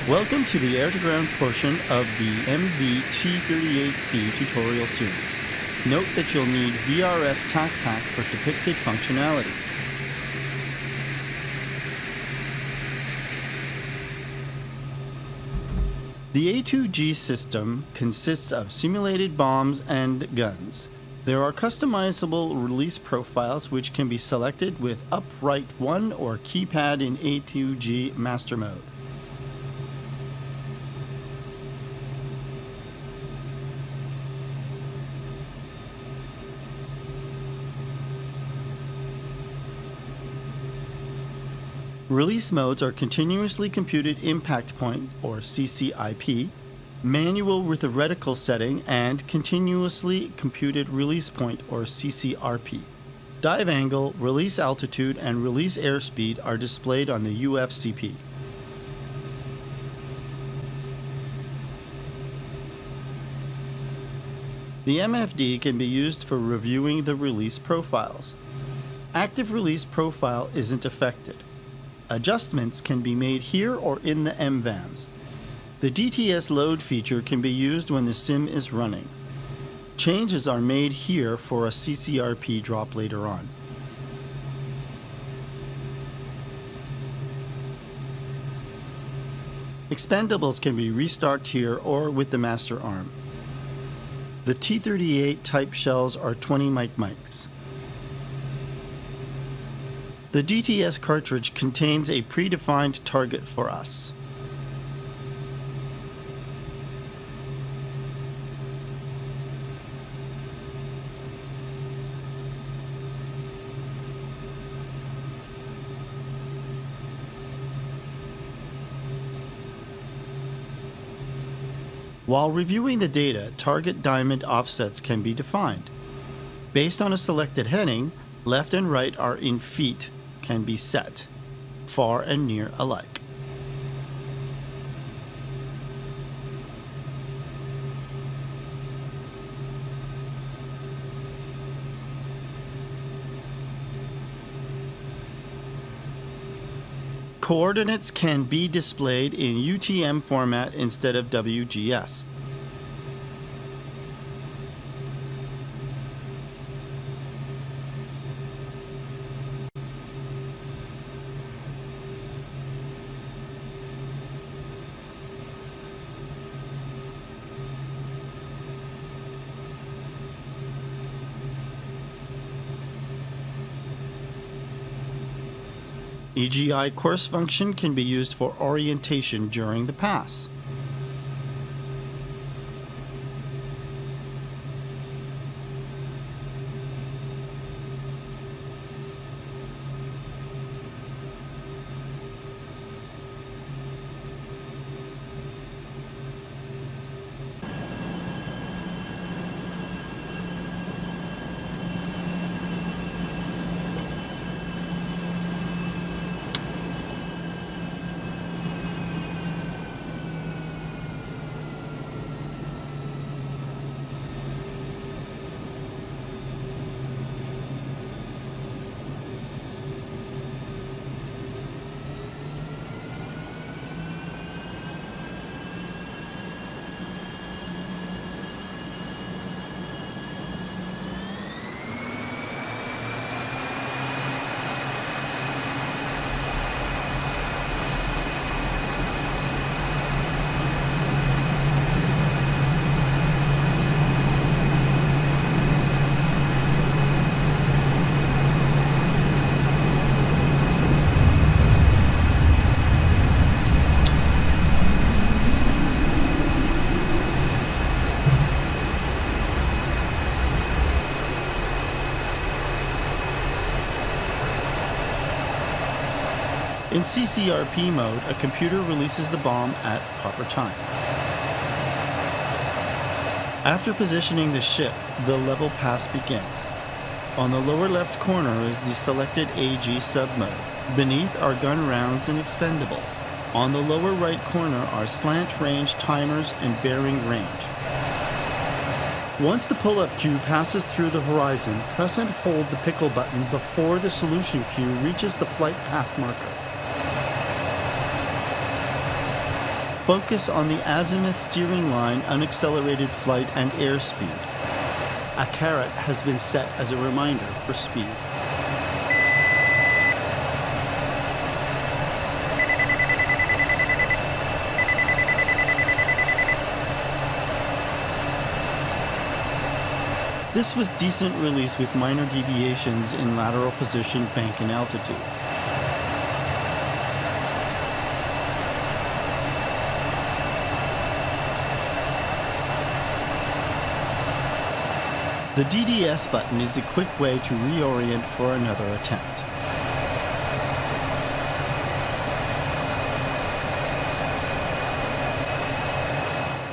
Welcome to the air-to-ground portion of the MV-T38C tutorial series. Note that you'll need VRS TACPack for depicted functionality. The A2G system consists of simulated bombs and guns. There are customizable release profiles which can be selected with upright 1 or keypad in A2G master mode. Release modes are continuously computed impact point, or CCIP, manual with a reticle setting, and continuously computed release point, or CCRP. Dive angle, release altitude, and release airspeed are displayed on the UFCP. The MFD can be used for reviewing the release profiles. Active release profile isn't affected. Adjustments can be made here or in the MVAMs. The DTS load feature can be used when the sim is running. Changes are made here for a CCRP drop later on. Expendables can be restarted here or with the master arm. The T38 type shells are 20 mics. The DTS cartridge contains a predefined target for us. While reviewing the data, target diamond offsets can be defined. Based on a selected heading, left and right are in feet can be set, far and near alike. Coordinates can be displayed in UTM format instead of WGS. EGI course function can be used for orientation during the pass. In CCRP mode, a computer releases the bomb at proper time. After positioning the ship, the level pass begins. On the lower left corner is the selected AG sub-mode. Beneath are gun rounds and expendables. On the lower right corner are slant range timers and bearing range. Once the pull-up cue passes through the horizon, press and hold the pickle button before the solution cue reaches the flight path marker. Focus on the azimuth steering line, unaccelerated flight, and airspeed. A caret has been set as a reminder for speed. This was decent release with minor deviations in lateral position, bank, and altitude. The DDS button is a quick way to reorient for another attempt.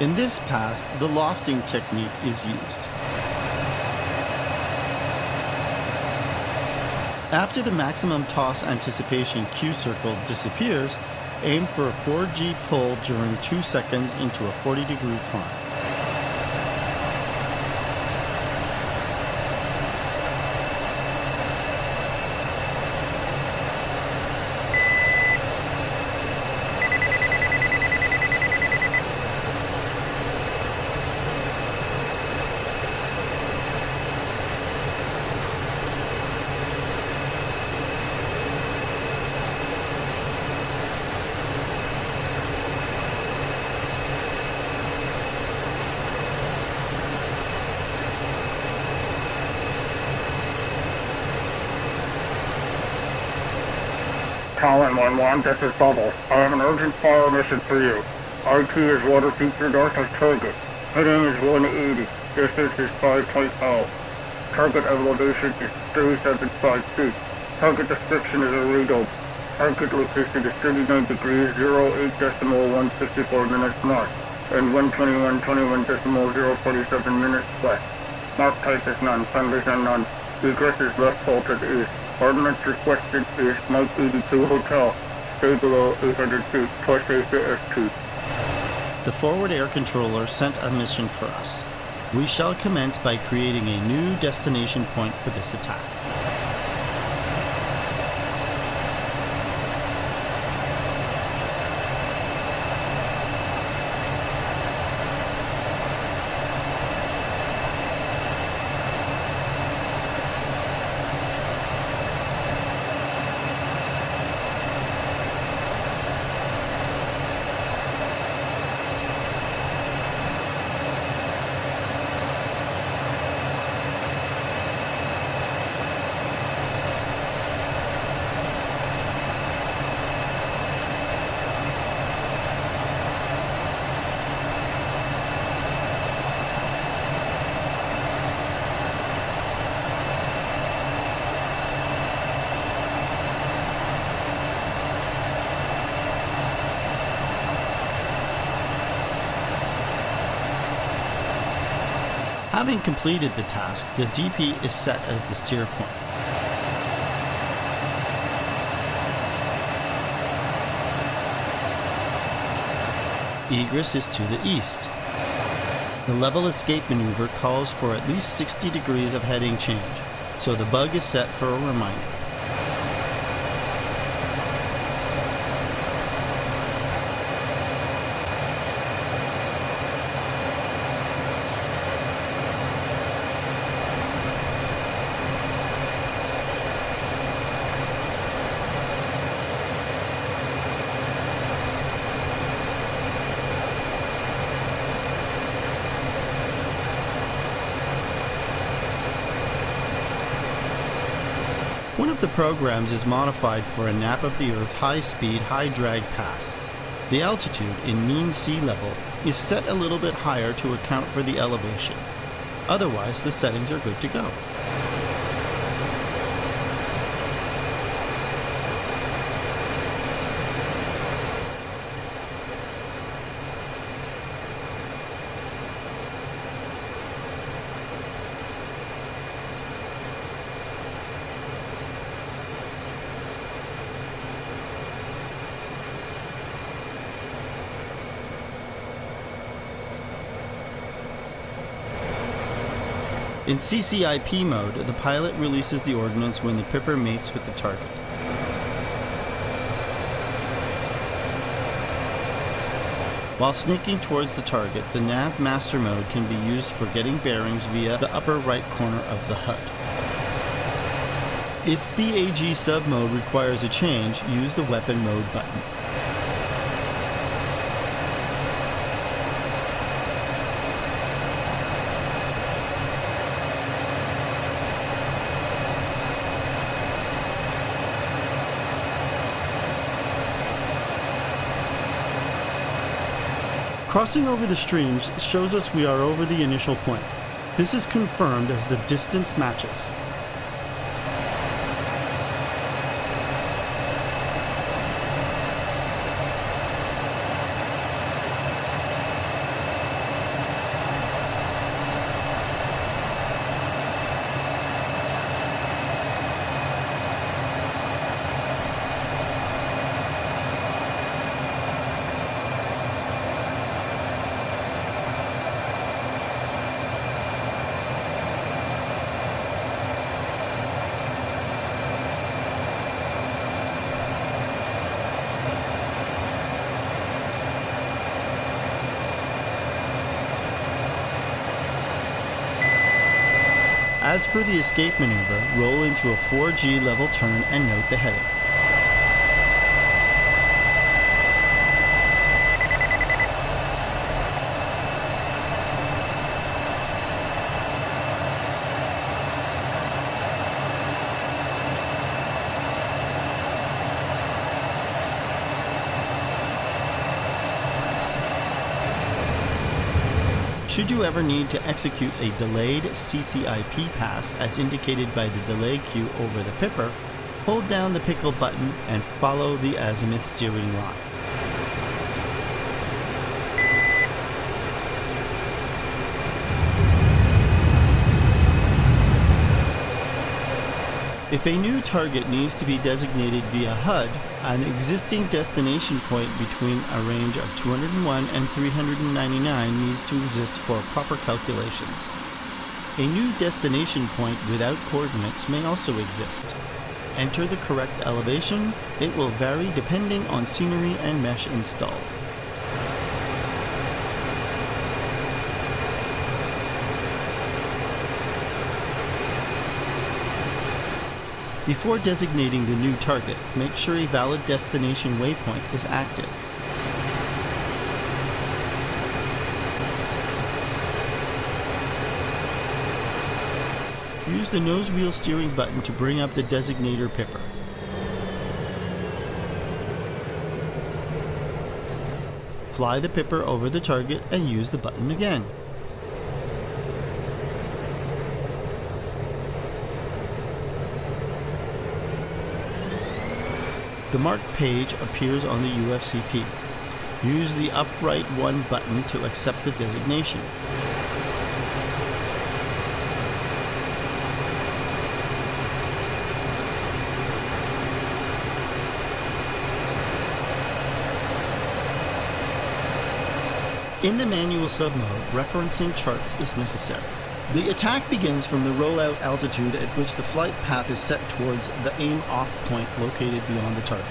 In this pass, the lofting technique is used. After the maximum toss anticipation Q circle disappears, aim for a 4G pull during 2 seconds into a 40-degree climb. Talon 1-1, this is Bubble. I have an urgent fire mission for you. RT is water feature north of target. Heading is 180. Distance is 5.0. Target elevation is 375 feet. Target description is a readout. Target location is 39 degrees 08.164 minutes north and 121.21.047 minutes west. Mark type is none. Sundays are none. Egress is left faulted east. Ordnance requested is Mike 82 Hotel. Stay below 800 feet. Push ACS2. The forward air controller sent a mission for us. We shall commence by creating a new destination point for this attack. Having completed the task, the DP is set as the steer point. Egress is to the east. The level escape maneuver calls for at least 60 degrees of heading change, so the bug is set for a reminder. One of the programs is modified for a nap of the Earth high-speed, high-drag pass. The altitude in mean sea level is set a little bit higher to account for the elevation. Otherwise, the settings are good to go. In CCIP mode, the pilot releases the ordnance when the pipper mates with the target. While snaking towards the target, the nav master mode can be used for getting bearings via the upper right corner of the HUD. If the AG sub mode requires a change, use the weapon mode button. Crossing over the streams shows us we are over the initial point. This is confirmed as the distance matches. As per the escape maneuver, roll into a 4G level turn and note the heading. Should you ever need to execute a delayed CCIP pass as indicated by the delay cue over the pipper, hold down the pickle button and follow the azimuth steering line. If a new target needs to be designated via HUD, an existing destination point between a range of 201 and 399 needs to exist for proper calculations. A new destination point without coordinates may also exist. Enter the correct elevation. It will vary depending on scenery and mesh installed. Before designating the new target, make sure a valid destination waypoint is active. Use the nose wheel steering button to bring up the designator pipper. Fly the pipper over the target and use the button again. The marked page appears on the UFCP. Use the upright 1 button to accept the designation. In the manual sub mode, referencing charts is necessary. The attack begins from the rollout altitude at which the flight path is set towards the aim-off point located beyond the target.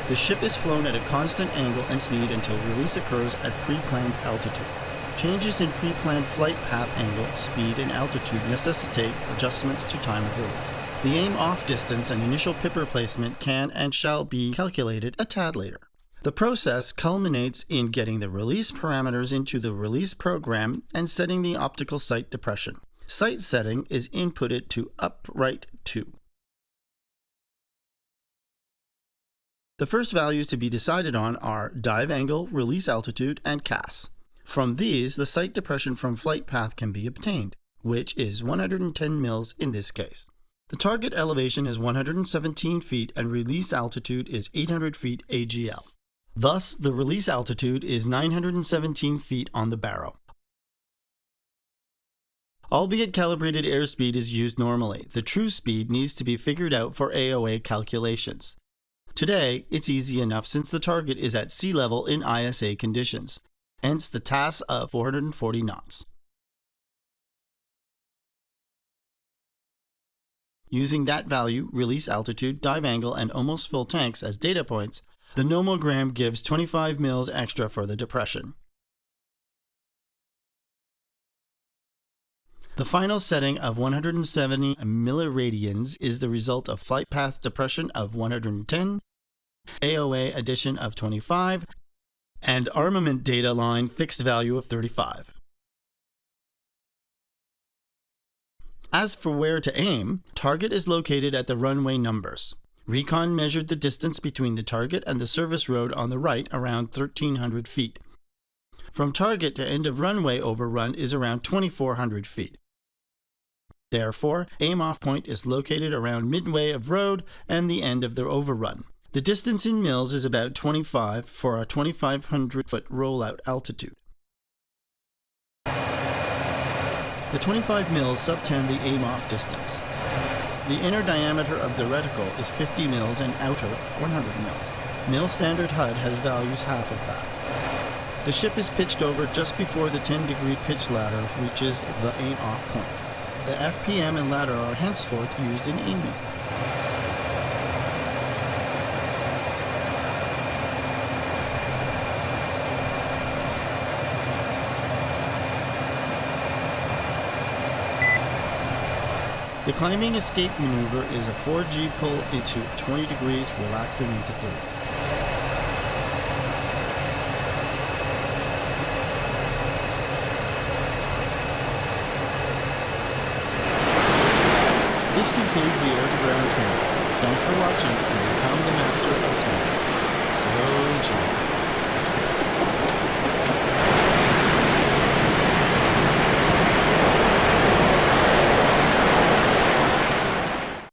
The ship is flown at a constant angle and speed until release occurs at pre-planned altitude. Changes in pre-planned flight path angle, speed, and altitude necessitate adjustments to time of release. The aim-off distance and initial pipper placement can and shall be calculated a tad later. The process culminates in getting the release parameters into the release program and setting the optical sight depression. Sight setting is inputted to upright 2. The first values to be decided on are dive angle, release altitude, and CAS. From these, the sight depression from flight path can be obtained, which is 110 mils in this case. The target elevation is 117 feet and release altitude is 800 feet AGL. Thus, the release altitude is 917 feet on the barrow. Albeit calibrated airspeed is used normally, the true speed needs to be figured out for AOA calculations. Today, it's easy enough since the target is at sea level in ISA conditions, hence the TAS of 440 knots. Using that value, release altitude, dive angle, and almost full tanks as data points, the nomogram gives 25 mils extra for the depression. The final setting of 170 milliradians is the result of flight path depression of 110, AOA addition of 25, and armament data line fixed value of 35. As for where to aim, target is located at the runway numbers. Recon measured the distance between the target and the service road on the right around 1,300 feet. From target to end of runway overrun is around 2,400 feet. Therefore, aim-off point is located around midway of road and the end of the overrun. The distance in mils is about 25 for a 2,500-foot rollout altitude. The 25 mils subtend the aim-off distance. The inner diameter of the reticle is 50 mils and outer 100 mils. Mil standard HUD has values half of that. The ship is pitched over just before the 10-degree pitch ladder reaches the aim-off point. The FPM and ladder are henceforth used in aiming. The climbing escape maneuver is a 4G pull into 20 degrees, relaxing into 30. This concludes the air-to-ground training. Thanks for watching, and become the master